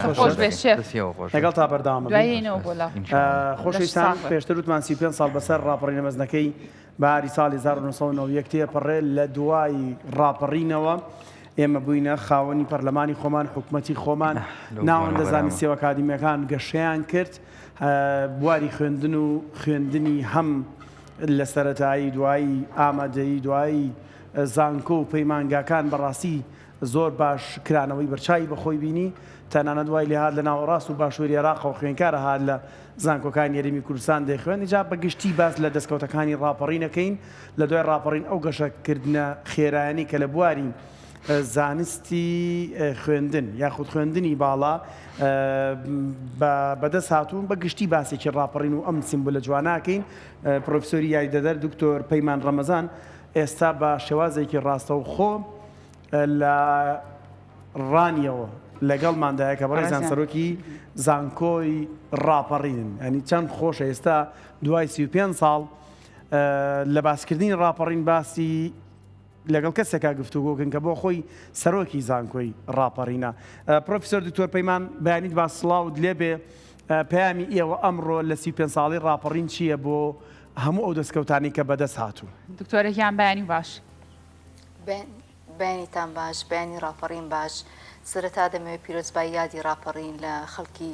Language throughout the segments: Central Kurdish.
خۆش بێ شێف لەگەڵ تا بەردەوام دوایینەوە بۆ لە خۆشەویستان پێشتر وتمان 35 ساڵ بەسەر ڕاپەڕینە مەزنەکەی بەهاری ساڵی 1990 تێپەڕێ لە دوای ڕاپەڕینەوە ئێمە بووینە خاوەنی پەرلەمانی خۆمان حکوومەتی خۆمان ناوەندە زانستی و ئەکادیمیەکان گەشەیان کرد بواری خوێندن و خوێندنی هەم لە سەرەتایی دوایی ئامادەیی دوایی زانکۆ و پەیمانگاکان بەڕاستی زۆر باش کرانەوەی بەرچاوی بەخۆی بینی تەنانەت دوای لێهات لە ناوەڕاست و باشووری عێراق و خوێنکارە هات لە زانکۆکانی یاریمی کوردستان دەیخوێن جا بەگشتی باس لە دەستکەوتەکانی ڕاپەڕینەکەین لە دوای ڕاپەڕین ئەو گەشەکردنە خێرایانی کە لە بواری زانستی خوێندن یاخود خوێندنی باڵا بەدەست هاتوون بەگشتی باسێکی ڕاپەڕین و ئەم سیمبولە جواناکەین پرۆفسۆری یاریدەدەر دکتۆر پەیمان ڕەمەزان ئێستا بە شێوازێکی ڕاستەوخۆ لە ڕانیەوە لەگەڵماندایە کە بەڕێزان سەرۆکی زانکۆی ڕاپەڕینن ئەنی چەند خۆشە ئێستا دوای 35 ساڵ لە باسکردنی ڕاپەڕین باسی لەگەڵ کەسێکا گفتوگۆکن کە بۆ خۆی سەرۆکی زانکۆی ڕاپەڕینە پرۆفسۆر دکتۆر پەیمان بەیانیت با سڵاوت لێبێ پەیامی ئێوە ئەمڕۆ لە 35 ساڵی ڕاپەڕین چییە بۆ هەموو ئەو دەستکەوتانی کە بەدەست هاتوو دکتۆرێکیان بەیانی باش بەیانیتان باش بەیانی ڕاپەڕین باش سەرەتا دەمەوێت پیرۆزبایی یادی ڕاپەڕین لە خەڵکی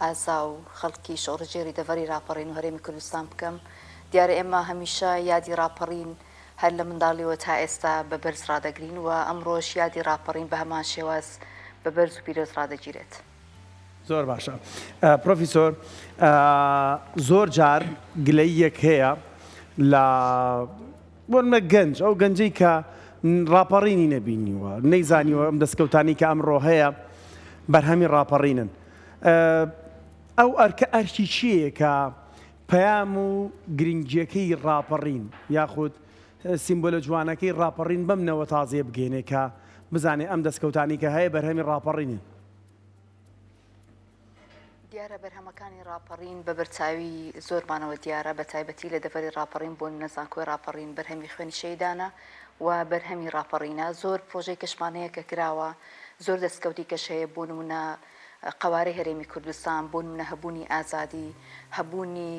ئازا و خەڵکی شۆڕژێری دەڤەری ڕاپەڕین و هەرێمی کوردستان بکەم دیارە ئێمە هەمیشە یادی ڕاپەڕین هەر لە منداڵیەوە تا ئێستا بە بەرز ڕادەگرین و ئەمڕۆژ یادی ڕاپەڕین بە هەمان شێواز بە بەرز و پیرۆز ڕادەگیرێت زۆر باشە پرۆفیسۆر زۆر جار گلەییەک هەیە لە بۆنمە گەنج ئەو گەنجەی کە ڕاپەڕینی نەبینیوە نەیزانیوە ئەم دەستکەوتانی کە ئەمڕۆ هەیە بەرهەمی ڕاپەڕینن ئەو ئەرکە ئەرکی چییە کە پەیام و گرنگیەکەی ڕاپەڕین یاخود سیمبۆلە جوانەکەی ڕاپەڕین بەمنەوە تازێ بگەێنێ کە بزانێ ئەم دەستکەوتانی کە هەیە بەرهەمی ڕاپەڕینن دیارە بەرهەمەکانی ڕاپەڕین بە بەرچاوی زۆرمانەوە دیارە بە تایبەتی لە دەڤەری ڕاپەڕین بۆ نەزانکۆی ڕاپەڕین بەرهەمی خوێنی شەیدانە و بەرهەمی ڕاپەڕینە زۆر پرۆژەی کەشمانەیە کە کراوە زۆر دەستکەوتی کەش هەیە بۆ نمونە قەوارەی هەرێمی کوردستان بۆ نمونە هەبوونی ئازادی هەبوونی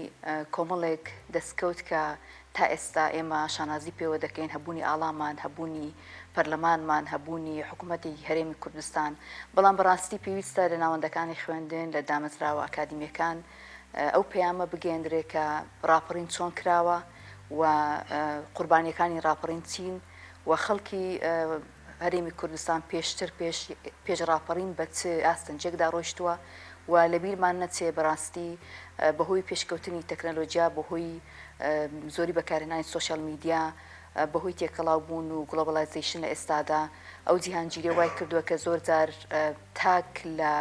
کۆمەڵێک دەستکەوت کە تا ئێستا ئێمە شانازی پێوە دەکەین هەبوونی ئاڵامان هەبوونی پەرلەمانمان هەبوونی حکوومەتی هەرێمی کوردستان بەڵام بەڕاستی پێویستە لە ناوەندەکانی خوێندن لە دامەزراوە ئەکادیمیەکان ئەو پەیامە بگەێنرێت کە ڕاپەڕین چۆن کراوە و قوربانیەکانی ڕاپەڕین چین و خەڵکی هەرێمی کوردستان پێشتر پێش ڕاپەڕین بە چ ئاستەنجێکدا ڕۆیشتووە و لەبیرمان نەچێ بەڕاستی بەهۆی پێشکەوتنی تەکنەلۆجیا بەهۆی زۆری بەکارهێنانی سۆشیال میدیا بەهۆی تێکەڵاو بوون و گلۆبەلایزیشن لە ئێستادا ئەو جیهانگیری وای کردووە کە زۆر جار تاک لە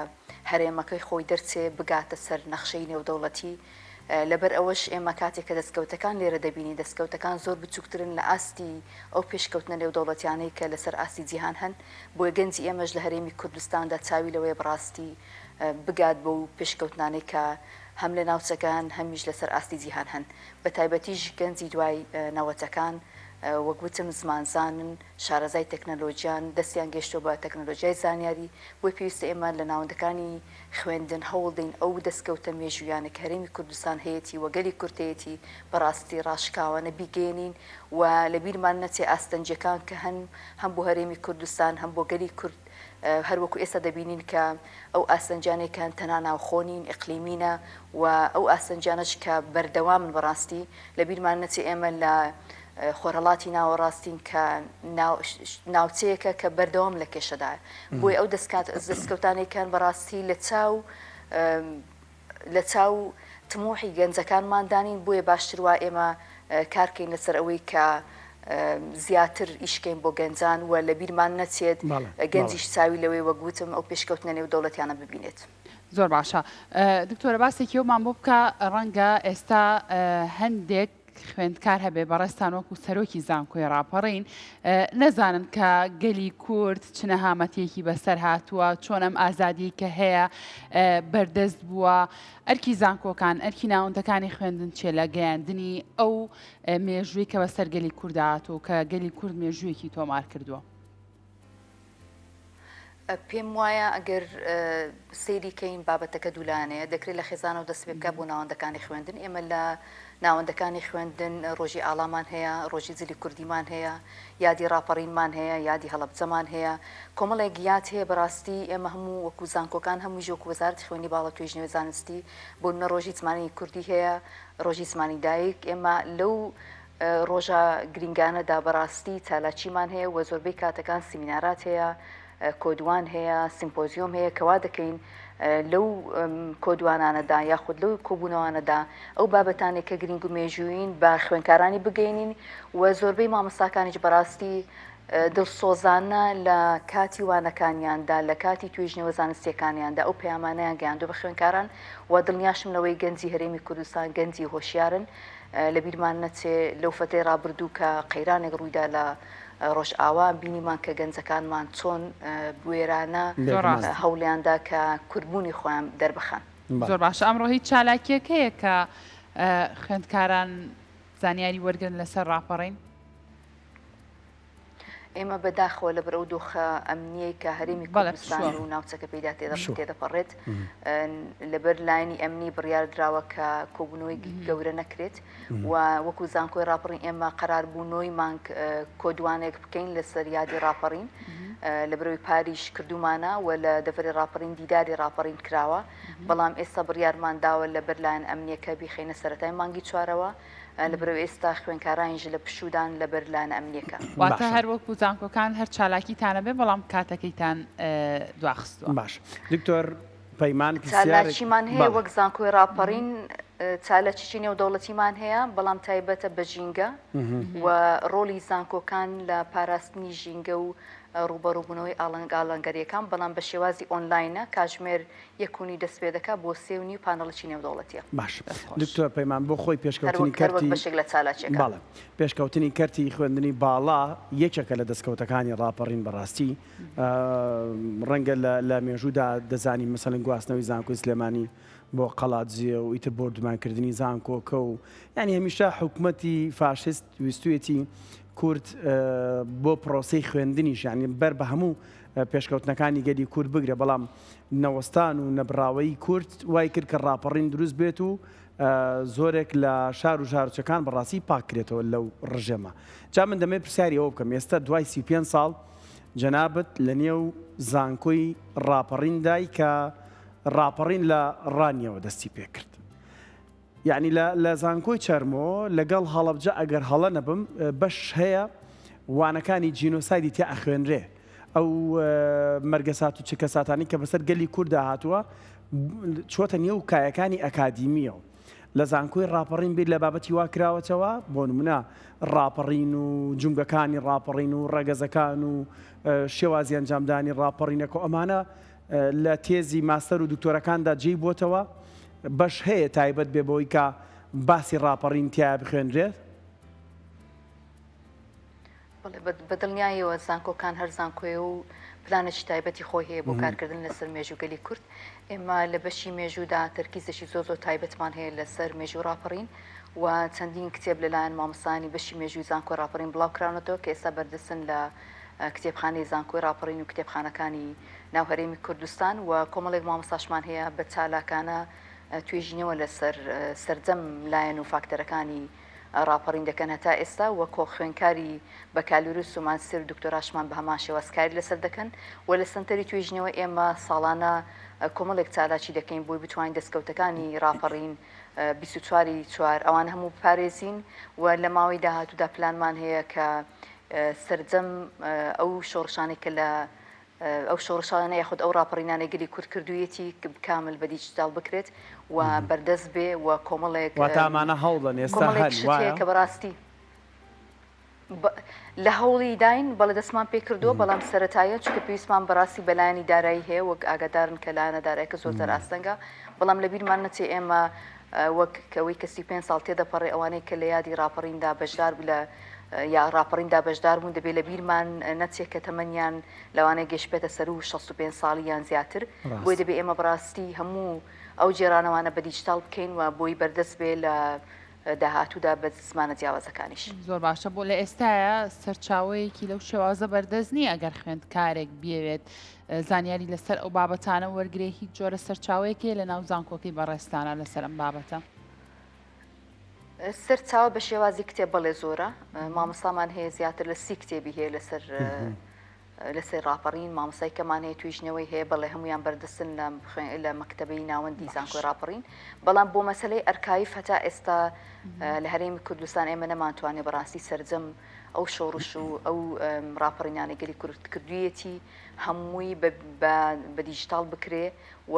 هەرێمەکەی خۆی دەرچێ بگاتە سەر نەخشەی نێودەوڵەتی لەبەر ئەوەش ئێمە کاتێک کە دەستکەوتەکان لێرە دەبینی دەستکەوتەکان زۆر بچووکترن لە ئاستی ئەو پێشکەوتنە نێودەوڵەتیانەی کە لەسەر ئاستی جیهان هەن بۆیە گەنجی ئێمەش لە هەرێمی کوردستاندا چاوی لەوەیە بڕاستی بگات بۆ پێشکەوتنانەی کە هەم لە ناوچەکان هەمیش لەسەر ئاستی جیهان هەن بە تایبەتیش گەنجی دوای ناوەتەکان وەگوتم زمانزانن شارەزای تەکنەلۆژیان دەستیان گەشتۆ بە تەکنەلۆژیای زانیاری بۆی پێویستە ئێمە لە ناوەندەکانی خوێندن هەوڵدەین ئەو دەستکەوتە مێژویانە کە هەرێمی کوردستان هەیەی وەگەلی کورتەیەتی بەڕاستی ڕاشکاوانە بیگەێنین و لە بیرمان نەچێ ئاستەنجەکان کە هەم بۆ هەرێمی کوردستان هەم بۆ گەلی کورد هەروەکو ئێستا دەبینین کە ئەو ئاسەنجانێکان تەنها ناوخۆنین ئیقلیمینە و ئەو ئاسەنجانش کە بەردەوامن بەڕاستی لە بیرمان نەچێ ئێمە لە خۆرهەڵاتی ناوەڕاستین کە ناوچەیەکە کە بەردەوام لە کێشەدایە بۆی ئەو دەستکەوتانێکان بەڕاستی لە چاو تموحی گەنجەکانماندانین بۆیە باشتر وا ئێمە کارکەین لەسەر ئەوەی کە زیاتر ئیشکەین بۆ گەنجان و لە بیرمان نەچێت گەنجیش چاوی لەوەی وەگوتم ئەو پێشکەوتنە نێودەوڵەتیانە ببینێت زۆر باشە دکتۆرە باسێکی ئەومان بۆ بکە ڕەنگە ئێستا هەندێک خوێندکار هەبێ بەڕێستان وەکو سەرۆکی زانکۆی ڕاپەڕین نەزانن کە گەلی کورد چ نەهامەتێکی بەسەر هاتووە چۆن ئەم ئازادی کە هەیە بەردەست بووە ئەرکی زانکۆکان ئەرکی ناوەندەکانی خوێندن چێ لە گەیاندنی ئەو مێژووی کە بەسەر گەلی کوورد هاتووە کە گەلی کورد مێژوویەکی تۆمار کردووە پێم وایە ئەگەر سەیری کەین بابەتەکە دوولانەیە دەکرێت لە خێزانەوە دەست پێ بکە بۆ ناوەندەکانی خوێندن. ئێمە لە ناوەندەکانی خوێندن ڕۆژی ئاڵامان هەیە، ڕۆژی جلی کوردیمان هەیە، یادی ڕاپەڕینمان هەیە، یادی هەڵەبجەمان هەیە، کۆمەڵێک یاد هەیە. بەڕاستی ئێمە هەموو وەکو زانکۆکان هەمووی ژۆک وەزارەتی خوێندی باڵا توێژنەوەی زانستی بۆنمە ڕۆژی زمانی کوردی هەیە، ڕۆژی زمانی دایک. ئێمە لەو ڕۆژە گرنگانەدا بەڕاستی چالاکیمان هەیە و زۆربەی کاتەکان سیمینارات هەیە، کۆدوان هەیە، سیمپۆزیۆم هەیە کەوا دەکەین لەو کۆدوانانەدا یاخود لەو کۆبوونەوانەدا ئەو بابەتانێک کە گرنگ و مێژووین بە خوێندکارانی بگەینین و زۆربەی مامۆستاکانیش بەڕاستی دڵسۆزانە لە کاتی وانەکانیاندا لە کاتی توێژنەوە زانستیەکانیاندا ئەو پەیامانەیان گەیاندووە بە خوێندکاران و دڵنیاشم لەوەی گەنجی هەرێمی کوردستان گەنجی هۆشیارن. لە بیرمان نەچێ لەو فترەی ڕابردوو کە قەیرانێک ڕوویدا لە ڕۆژ ئاوا بینیمان کە گەنجەکانمان چۆن بوێرانە هەوڵیاندا کە کورتبوونی خۆیان دەربخەن. زۆر باشە. ئەمڕۆ هیچ چالاکیەک هەیە کە خوێندکاران زانیاری وەرگن لەسەر ڕاپەڕین؟ ئێمە بەداخەوە لە بەرەو دۆخە ئەمنیەی کە هەرێمی کوردستان و ناوچەکە پێدا تێدەپەڕێت لەبەر لاینی ئەمنی بڕیاردراوە کە کۆبوونەوەی گەورە نەکرێت و وەکو زانکۆی ڕاپەڕین ئێمە قەراربوونەوەی مانگ کۆدوانێک بکەین لەسەر یادی ڕاپەڕین لە بەرەوەی پاریش کردومانە و لە دەڤەری ڕاپەڕین دیداری ڕاپەڕین کراوە. بەڵام ئێستا بڕیارمان داوە لەبەر لایەن ئەمنیەکە بیخینە سەرەتای مانگی چوارەوە لە بەرەوەی ئێستا خوێندکارانیش لە پشودان لەبەر لایەن ئەمنیەکە. واتە هەر وەکو زانکۆکان هەر چالاکیتانە بێ بەڵام کاتەکەیتان دواخستووە. باش دکتۆر پەیمان چالاکیمان هەیە وەک زانکۆی ڕاپەڕین چالەکی نێودەوڵەتیمان هەیە بەڵام تایبەتە بە ژینگە و ڕۆلی زانکۆکان لە پاراستنی ژینگە و ڕوبەڕووبوونەوەی ئاڵنگاڵەنگەریەکان بەڵام بە شێوازی ئۆنلاینە کاژمێر یەکونی دەست پێ دەکات بۆ 3.5 پانەڵی نێودەوڵەتیە. باش دکتۆر پەیمان بۆ خۆی پێشکەوتنی کەرتی بەشێک لە چالاکیەکە باڵێ پێشکەوتنی کەرتی خوێندنی باڵا یەکێکە لە دەستکەوتەکانی ڕاپەڕین بەڕاستی ڕەنگە لە مێژوودا دەزانی مەسەڵەن گواستنەوەی زانکۆی سلێمانی بۆ قەڵاتجیە و ئیتر بۆ دومانکردنی زانکۆکە و ینی هەمیشە حکوومەتی فاشست ویستویەتی کورد بۆ پرۆسەی خوێندنیش ینی بەر بە هەموو پێشکەوتنەکانی گەلی کورد بگرێ بەڵام نەوەستان و نەبراوەی کورد وای کرد کە ڕاپەڕین دروست بێت و زۆرێک لە شار و ژاروچەکان بەڕاستی پاکرێتەوە لەو ڕژێمە. جا من دەمێ پرسیاری ئەوە بکەم ئێستا دوای 35 ساڵ جەنابەت لە نێو زانکۆی ڕاپەڕیندای کە ڕاپەڕین لە ڕانیەوە دەستی پێ کرد. یعنی لە زانکۆی چەرمۆ لەگەڵ هەڵەبجە ئەگەر هەڵە نەبم بەش هەیە وانەکانی جینۆسایدی تیا ئەخوێنرێ ئەو مەرگەسات و چکەساتانی کە بەسەر گەلی کووردا هاتووە چۆتە نێو کایەکانی ئەکادیمیەوە. لە زانکۆی ڕاپەڕین بیر لە بابەتی وا کراوەتەوە بۆ نمونە ڕاپەڕین و جونگەکانی ڕاپەڕین و ڕەگەزەکان و شێوازی ئەنجامدانی ڕاپەڕینەکە ئەمانە لە تێزی ماستەر و دکتۆرەکاندا جێی بۆتەوە بەش هەیە تایبەت بێ بۆی کە باسی ڕاپەڕین تیا بخوێنرێت؟ بەدڵنیایەوە زانکۆکان هەر زانکۆی و پلانێکی تایبەتی خۆی هەیە بۆ کارکردن لەسەر مێژووگەلی کورد. ئێمە لە بەشی مێژوودا تەرکیزێکی زۆر تایبەتمان هەیە لەسەر مێژوو ڕاپەڕین و چەندین کتێب لەلایەن مامۆستانی بەشی مێژووی زانکۆی ڕاپەڕین بڵاوکراونەتەوە کە ئێستا بەردەستن لە کتێبخانەی زانکۆی ڕاپەڕین و کتێبخانەکانی ناو هەرێمی کوردستان و کۆمەڵێک مامۆستاشمان هەیە بە چالاکانە توێژینەوە لەسەر سەرجەم لایەن و فاکتەرەکانی ڕاپەڕین دەکەن هەتا ئێستا وە کۆ خوێنکاری بە کالوروس و مانسیر دکتۆراشمان بە هەمان شێوازکاری لەسەر دەکەن و لە سنتەری توێژینەوە ئێمە ساڵانە کۆمەڵێک چالاکی دەکەین بۆی بتوانین دەستکەوتەکانی ڕاپەڕین 24 ئەوان هەموو پارێزین و لە ماوەی داهاتوودا پلانمان هەیە کە سەرجەم ئەو شۆڕشانی کە لە ئەو شۆڕشانە یاخود ئەو ڕاپەڕینانەی گەلی کورد کردوویەتی کامل بە دیجیتال بکرێت و بەردەست بێ و کۆمەڵێک واتامانە هەوڵن ئێستا هەر کە بەڕاستی لە هەوڵی داین بەڵێ دەستمان پێ کردووە بەڵام سەرەتایە چونکە پێویستمان بەڕاستی بەلایانی دارایی هەیە وەک ئاگادارن کە لایەنە داراییەکە زۆرتر ئاستەنگە بەڵام لە بیرمان نەچێ ئێمە وەک کەوەی کە 35 ساڵ تێدەپەڕێ ئەوانەی کە لە یادی ڕاپەڕیندا بەشدار لە یا ڕاپەڕیندا بەشدار بوون دەبێت لە بیرمان نەچێت کە تەمەنیان لەوانەیە گەشتبێتە سەر و 65 ساڵی یان زیاتر بۆی دەبێت ئێمە بەڕاستی هەموو ئەو جێرانەوانە بە دیجیتال بکەین و بۆی بەردەست بێ لە داهاتوودا بە زمانە جیاوازەکانیش. زۆر باشە بۆ لە ئێستاە سەرچاوەیەکی لەو شێوازە بەردەست نیە ئەگەر خوێندکارێک بێوێت زانیاری لەسەر ئەو بابەتانە وەرگێ هیچ جۆرە سەرچاوەیەکێ لە ناو زانکۆکەی بەڕێستانە لەسەر ئەم بابەتە. سەرچاوە بە شێوازی کتێب بەڵێ زۆرە مامۆستامان هەیە زیاتر لە 30 کتێبی هەیە لەسەر ڕاپەڕین مامۆستای کەمان هەیە تویژنەوەی هەیە بەڵێ هەمویان بەردەستن لە مەکتەبەی ناوەندی زانکۆی ڕاپەڕین بەڵام بۆ مەسەلەی ئەرکایف هەتا ئێستا لە هەرێمی کوردستان ئێمە نەمانتوانێت بەڕاستی سەرجەم ئەو شۆڕش و ئەو ڕاپەڕینانی گەلی کردوویەتی هەمووی بە دیجیتال بکرێ و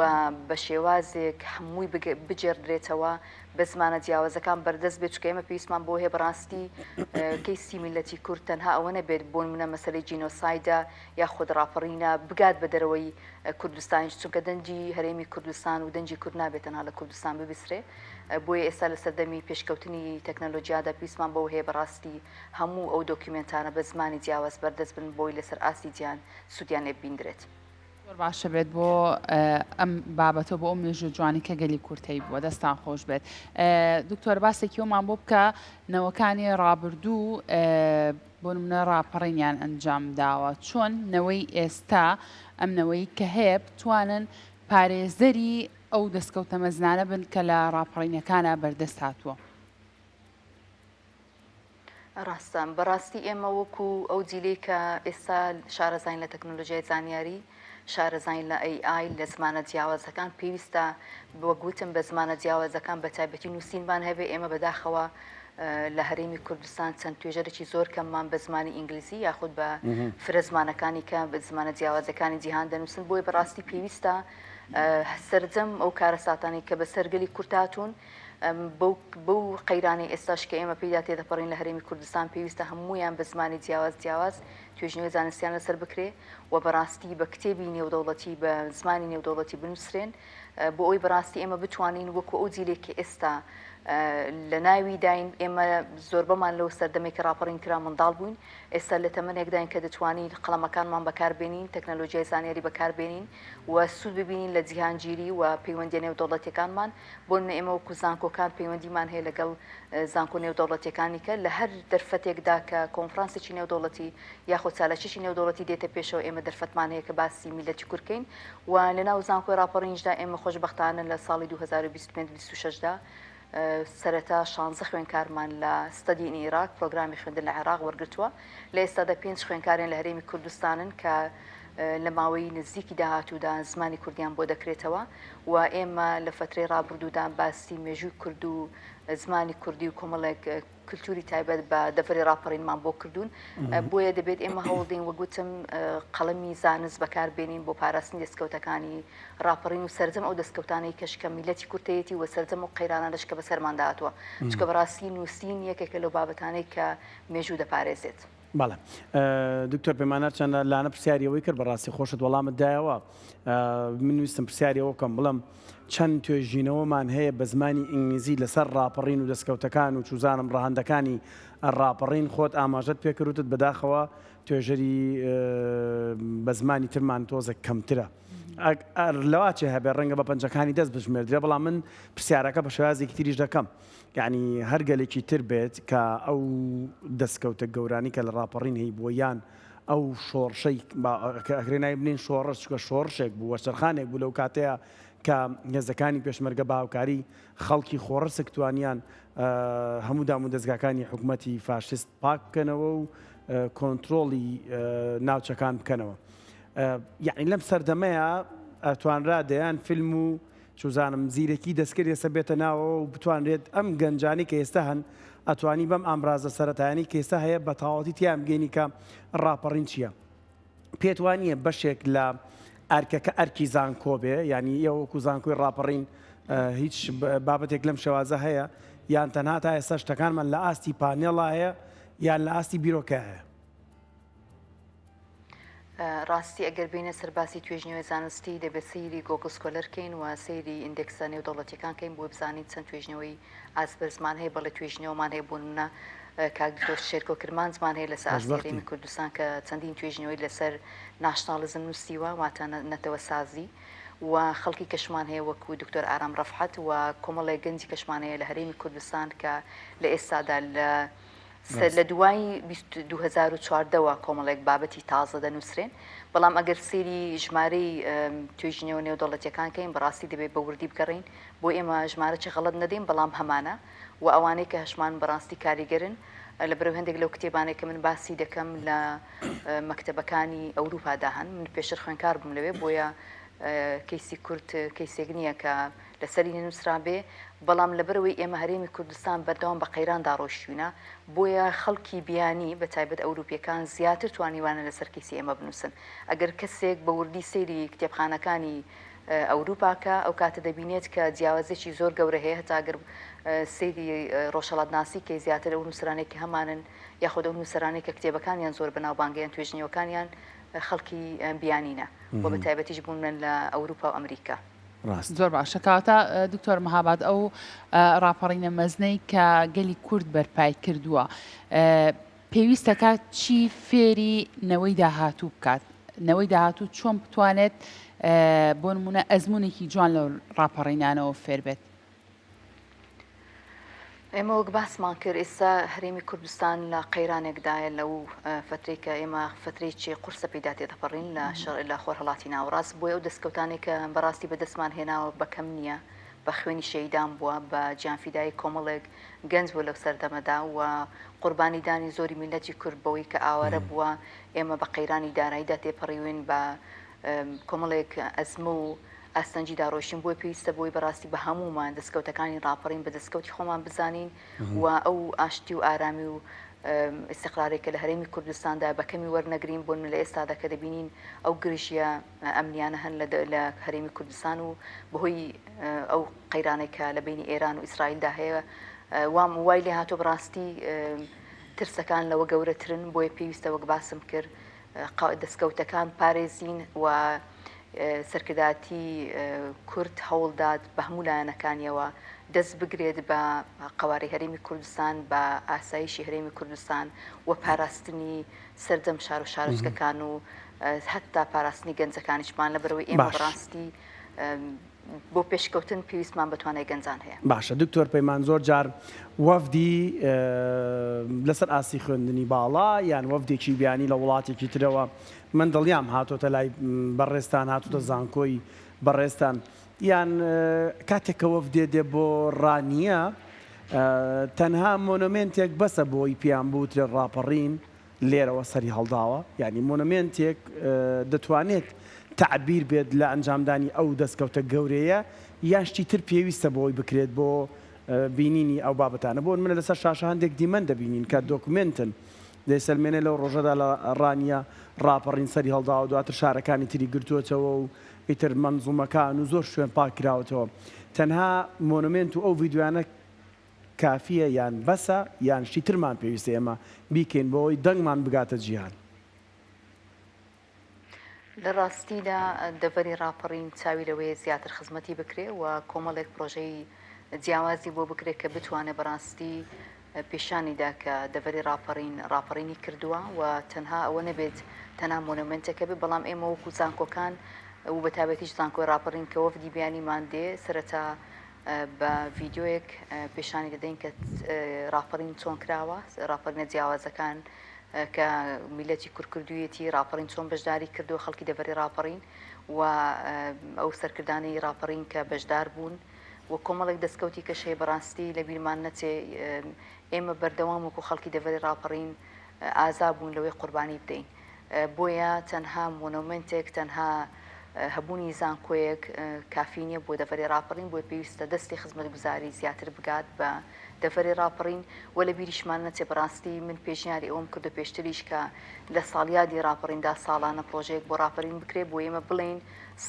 بە شێوازێک هەمووی بجێردرێتەوە بە زمانە جیاوازەکان بەردەست بێت چکە ئێمە پێویستمان بۆ هەیە بەڕاستی کەیسی میلەتی کورد تەنها ئەوە نەبێت بۆ نمونە مەسەلەی جینۆسایدە یا خۆد ڕاپەڕینە بگات بە دەرەوەی کوردستانیش چونکە دەنجی هەرێمی کوردستان و دەنجی کورد نابێت تەنها لە کوردستان ببیسرێ بۆیە ئێستا لە سەردەمی پێشکەوتنی تەکنەلۆژیادا پێویستمان بۆ هەیە بەڕاستی هەموو ئەو دۆکیومنتانە بە زمانی جیاواز بەردەست بن بۆی لەسەر ئاستی گیان سوودیان لێ بینرێت. زۆر باشە بێت بۆ ئەم بابەتە بۆ ئەو مێژوو جوانی کە گەلی کورتەی بووە دەستان خۆش بێت. دکتۆر باسێکیەوەمان بۆ بکە نەوەکانی ڕابردوو بۆ نمونە ڕاپەڕینیان ئەنجام داوە چۆن نەوەی ئێستا ئەم نەوەی کە هەیە بتوانن پارێزەری ئەو دەستکەوتە مەزنانە بن کە لە ڕاپەڕینەکانە بەردەست هاتووە. ڕاستە بەڕاستی ئێمە وەکو ئەو جیلەی کە ئێستا شارەزین لە تەکنۆلۆژیای زانیاری شارەزین لە AI لە زمانە جیاوازەکان پێویستە بوەگوتم بە زمانە جیاوازەکان بە تایبەتی نووسینمان هەبێ ئێمە بەداخەوە لە هەرێمی کوردستان چەند توێژەرێکی زۆر کەممان بە زمانی ئینگلیزی یاخود بە فرە زمانەکانی کە بە زمانە جیاوازەکانی جیهان دەنووسن بۆی بەڕاستی پێویستە سەرجەم ئەو کارە ساتانی کە بە سەرگەلی کورتاتون بەو قەیرانی ئێستاش کە ئێمە پێدا تێدەپەڕین لە هەرێمی کوردستان پێویستە هەمویان بە زمانی جیاواز توێژنەوەی زانستیان لەسەر بکرێ و بەڕاستی بە کتێبی نێودەوڵەتی بە زمانی نێودەوڵەتی بنووسرێن بۆ ئەوی بەڕاستی ئێمە بتوانین وەکو ئەو جیلێکی ئێستا لە ناوی داین ئێمە زۆر بەمان لەو سەردەمێک کە ڕاپەڕین کرا منداڵ بووین ئێستا لە تەمەنێکداین کە دەتوانین قەڵەمەکانمان بەکاربێنین تەکنەلۆژیای زانیاری بەکاربێنین و سوود ببینین لە جیهانگیری و پەیوەندی نێودەوڵەتیەکانمان بۆ ئێمە وەکو زانکۆکان پەیوەندیمان هەیە لەگەڵ زانکۆ نێودەوڵەتیەکانی کە لە هەر دەرفەتێکدا کە کۆنفرانسێکی نێودەوڵەتی یاخود چالەشێکی نێودەوڵەتی دێتە پێشەوە ئێمە دەرفەتمان هەیە کە باسی میلەتی کورتکەین و لەناو زانکۆی ڕاپەڕینجدا ئێمە خۆشبەختانە لە ساڵی 2025-26دا سەرەتا 16 خوێنکارمان لە ستەدیین عێراق پرۆگرامی خوێندن لە عێراق وەرگرتووە لە ئێستادا 5 خوێنکارێن لە هەرێمی کوردستانن کە لە ماوەی نزیکی داهاتوودا زمانی کوردیان بۆ دەکرێتەوە و ئێمە لە فترەی ڕابردوودا باسی مێژووی کورد و زمانی کوردی و کۆمەڵێک کللتوری تایبەت بە دەفەری ڕاپەڕینمان بۆ کردوون بۆیە دەبێت ئێمە هەوڵدەین وەگوتم قەڵەمی زانست بەکاربێنین بۆ پاراستنی دەستکەوتەکانی ڕاپەڕین و سەرجەم ئەو دەستکەوتانەی کەشکە میلەتی کورتەیەتی و سەرجەم و قەیرانانەش کە بەسەرمان داهاتووە چکە بەڕاستی نووسین یەکێکە لەو بابەتانەی کە مێژوو دەپارێزێت. بەڵێ دکتۆر پەیمانات چەند لاانە پرسیاریەوەی کرد بەڕاستی خۆشت وەڵامت دایەوە من ویستم پرسیاریەوە کەم بڵم چەند توێژینەوەمان هەیە بە زمانی ئینگلیزی لەسەر ڕاپەڕین و دەستکەوتەکان و چوزانم ڕاهەندەکانی ڕاپەڕین خۆت ئاماژەت پێکردوت بەداخەوە توێژەری بە زمانی ترمان تۆزە کەمترە لەواچێ هەبێ ڕەنگە بە پەنجەکانی دەست بژمێردرێ بەڵام من پرسیارەکە بە شێوازێکی تریش دەکەم یعنی هەرگەلێکی تر بێت کە ئەو دەستکەوتە گەورانی کە لە ڕاپەڕین هەی بووە یان ئەو شۆڕشەی ئەگرێنای بنین شۆڕش چکە شۆڕشێک بوو وەشەرخانێک بوو لەو کاتەیە کە هێزەکانی پێشمەرگە باوکاری خەڵکی خۆڕسک توانیان هەموو دام و دەستگاکانی حکوومەتی فاشست پاک بکەنەوە و کۆنتترۆڵی ناوچەکان بکەنەوە یعنی لەم سەردەمەیە ئەتوانرا دەیان فیلم و چوزانم زیرەکی دەستکرد ێستا بێتە ناوە و بتوانرێت ئەم گەنجانی کە ئێستا هەن ئەتوانی بەم ئامرازە سەرەتایانی کە ئێستا هەیە بە تەواوەتی تیان بگەینی کە ڕاپەڕین چییە پێت وانییە بەشێک لە ئەرکەکە ئەرکی زانکۆ بێ ینی ئێوەکو زانکۆی ڕاپەڕین هیچ بابەتێک لەم شێوازە هەیە یان تەنها تا ئێستا شتەکانمان لە ئاستی پانێڵە هەیە یان لە ئاستی بیرۆکە هەیە ڕاستی ئەگەر بینە سەرباسی توێژنەوەی زانستی دەبێت سەیری گۆگڵ سکۆلەرکەین و سەیری ئیندێکسە نێودەوڵەتیەکانکەین بۆ بزانین چەند توێژنەوەی ئاسبەرزمان هەیە بەڵێ توێژنەوەمان هەیە بوونە کاکتۆر شێرکۆکرمانزمان هەیە لەسەر ئاستی کوردستان کە چەندین توێژنەوەی لەسەر ناشناڵزم نووسیوە واتە نەتەوە سازی و خەڵکی کەشمان هەیە وەکو دکتۆر ئارام ڕەفحەت و کۆمەڵێک گەنجی کەشمان هەیە لە هەرێمی کوردستان کە لە ئێستادا لە دوای 2014ەوە کۆمەڵێک بابەتی تازە دەنووسرێن بەڵام ئەگەر سێری ژمارەی توێژینەوە نێودەوڵەتیەکان کەین بەڕاستی دەبێت بە وردی بگەڕین بۆ ئێمە ژمارەی غەڵەت نەدەین بەڵام هەمانە و ئەوانەی کە هەشمان بەڕاستی کاریگەرن لە بەرەو هەندێک لەو کتێبانێک کە من باسی دەکەم لە مەکتەبەکانی ئەوروپادا هەن من پێشتر خوێندکار بووم لەوێ بۆیە کەیسی کورد کەیسێک نییە کە لەسەری نووسرا بێ بەڵام لەبەرەوەی ئێمە هەرێمی کوردستان بەردەوام بە قەیراندا ڕۆشتوینە بۆیە خەڵکی بیانی بە تایبەت ئەوروپیەکان زیاتر توانیوانە لەسەر کەیسی ئێمە بنووسن ئەگەر کەسێک بە وردی سەیری کتێبخانەکانی ئەوروپاکە ئەو کاتە دەبینێت کە جیاوازێکی زۆر گەورە هەیە هەتاگەر سەیری ڕۆژهەڵاتناسی کە زیاتر ئەو نووسرانێکی هەمانن یاخود ئەو نووسرانێک کە کتێبەکانیان زۆر بەناوبانگەیان توێژنیەوەکانیان خەڵکی بیانینە بۆ بە تایبەتیش بوون لە ئەوروپا و ئەمریکا زۆر باشە کاتە دکتۆر مەهاباد ئەو ڕاپەڕینە مەزنەی کە گەلی کورد بەرپای کردووە پێویستە کات چی فێری نەوەی داهاتوو بکات نەوەی داهاتوو چۆن بتوانێت بۆ نمونە ئەزمونێکی جوان لەو ڕاپەڕینانەوە فێر بێت ئێمە وەک باسمان کرد ئێستا هەرێمی کوردستان لە قەیرانێکدایە لەو فترەی کە ئێمە فترێکی قورسە پێدا تێدەپەڕین لە خۆرهەڵاتی ناوەڕاست بۆیە ئەو دەستکەوتانێک کە بەڕاستی بەدەستمان هێناوە بەکەم نییە بە خوێنی شەیدان بووە بە گیانفیدایی کۆمەڵێک گەنج بوو لەو سەردەمەدا و قوربانیدانی زۆری میلەتی کورد بەوەی کە ئاوارە بووە ئێمە بە قەیرانی داراییدا تێپەڕیوین بە کۆمەڵێک ئەزمە و ئاستەنجی داڕۆشین بۆی پێویستە بۆی بەڕاستی بە هەمومان دەستکەوتەکانی ڕاپەڕین بە دەستکەوتی خۆمان بزانین و ئەو ئاشتی و ئارامی و ئیستیقرارێکە لە هەرێمی کوردستاندا بەکەمی وەرنەگرین بۆن لە ئێستادا کە دەبینین ئەو گرژیە ئەمنیانە هەن لە هەرێمی کوردستان و بەهۆی ئەو قەیرانێکە لە بینی ئێران و ئیسرائیلدا هەیە وام وای لێ هاتۆ بڕاستی ترسەکان لەوە گەورەترن بۆیە پێویستە وەک باسم کرد دەستکەوتەکان پارێزین و سەرکرداتی کورد هەوڵداد بە هەموو لایەنەکانیەوە دەست بگرێت بە قواری هەرێمی کوردستان بە ئاسایشی هەرێمی کوردستان و پاراستنی سەردەم شار و شارۆچکەکان و هەتا پاراستنی گەنجەکانیشمان لە بەرەوەی ئێمە بڕاستی بۆ پێشکەوتن پێویستمان بەتوانای گەنجان هەیە باشە دکتۆر پەیمان زۆر جار وەفدی لەسەر ئاسی خوێندنی باڵا یان وەفدێکی بیانی لە وڵاتێکی ترەوە من دڵیام هاتۆتە لای بەڕێستان هاتوتە زانکۆی بەڕێستان یان کاتێکە وەفدێ دێ بۆ ڕانیە تەنها مۆنومنتێک بەسە بۆی پیان بوترێ ڕاپەڕین لێرەوە سەری هەڵداوە یعنی مۆنومنتێک دەتوانێت تعبیر بێت لە ئەنجامدانی ئەو دەستکەوتە گەورەیە یاشتی تر پێویستە بۆی بکرێت بۆ بینینی ئەو بابەتانە بۆ منە لەسەر شاشە هەندێک دیمەن دەبینین کە دۆکمنتن دەیسەلمێنێ لەو ڕۆژەدا لە ڕانیە ڕاپەڕین سەری هەڵداوە دواتر شارەکانی تری گرتووەتەوە و ئیتر مەنزومەکان و زۆر شوێن پاک کراوەتەوە تەنها مۆنومنت و ئەو ڤیددیوانە کافیە یان بەسە یان شتی ترمان پێویستە ئێمە بیکەین بۆەوەی دەنگمان بگاتە جیهان لە ڕاستیدا دەڤەری ڕاپەڕین چاوی لەوەیە زیاتر خزمەتی بکرێ و کۆمەڵێک پرۆژەی جیاوازی بۆ بکرێت کە بتوانێت بەڕاستی پیشانیدا کە دەڤەری ڕاپەڕینی کردووە و تەنها ئەوە نەبێت تەنها مۆنومنتەکە بێت بەڵام ئێمە وەکو زانکۆکان و بە تایبەتیش زانکۆی ڕاپەڕین کە وەفدی بیانیمان دێ سەرەتا بە ڤیددیۆیەک پیشانی دەدەین کە ڕاپەڕین چۆن کراوە ڕاپەڕینە جیاوازەکان کە میلەتی کورکردوویەتی ڕاپەڕین چۆن بەشداری کردو خەڵکی دەڤەری ڕاپەڕین و ئەو سەرکردانی ڕاپەڕین کە بەشدار بوون و کۆمەڵێک دەستکەوتی کە شەیە بەڕاستی لە بیرمان نەچێ ئێمە بەردەوام وەکو خەڵکی دەڤەری ڕاپەڕین ئازا بوون لەوەی قوربانی بدەین بۆیە تەنها مۆنومنتێک تەنها هەبوونی زانکۆیەک کافی نییە بۆ دەڤەری ڕاپەڕین بۆی پێویستە دەستی خزمەتگوزاری زیاتر بگات بە دەڤەری ڕاپەڕین و لە بیریشمان نەچێ بەڕاستی من پێشنیاری ئەوم کردو پێشتریش کە لە ساڵیادی ڕاپەڕیندا ساڵانە پرۆژەیەک بۆ ڕاپەڕین بکرێت بۆ ئێمە بڵین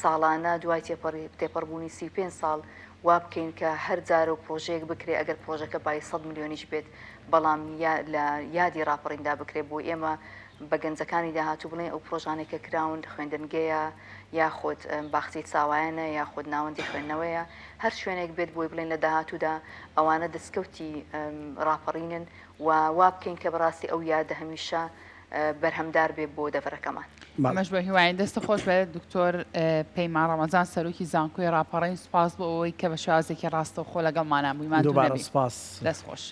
ساڵانە دوای تێپەڕبوونی 35 ساڵ وا بکەین کە هەر جارە و پرۆژەیەک بکرێت ئەگەر پرۆژەکە بای 100 ملیۆنیش بێت بەڵام لە یادی ڕاپەڕیندا بکرێت بۆ ئێمە بە گەنجەکانی داهاتوو بڵێن ئەو پرۆژانێکە کراون خوێندنگەیە یاخود باخچەی چاوایانە یاخود ناوەندی خوێندنەوەیە هەر شوێنێک بێت بۆی بڵێن لە داهاتوودا ئەوانە دەستکەوتی ڕاپەڕینن و وا بکەین کە بەڕاستی ئەو یادە هەمیشە بەرهەمدار بێ بۆ دەڤەرەکەمان. ئەمەش بە هیوایە دەستە خۆش بێت دکتۆر پەیمان ڕەمەزان سەرۆکی زانکۆی ڕاپەڕین سوپاس بۆ ئەوەی کە بە شێوازێکی ڕاستەوخۆ لەگەڵمانان بوویمان دووبارە سوپاس دەست خۆش.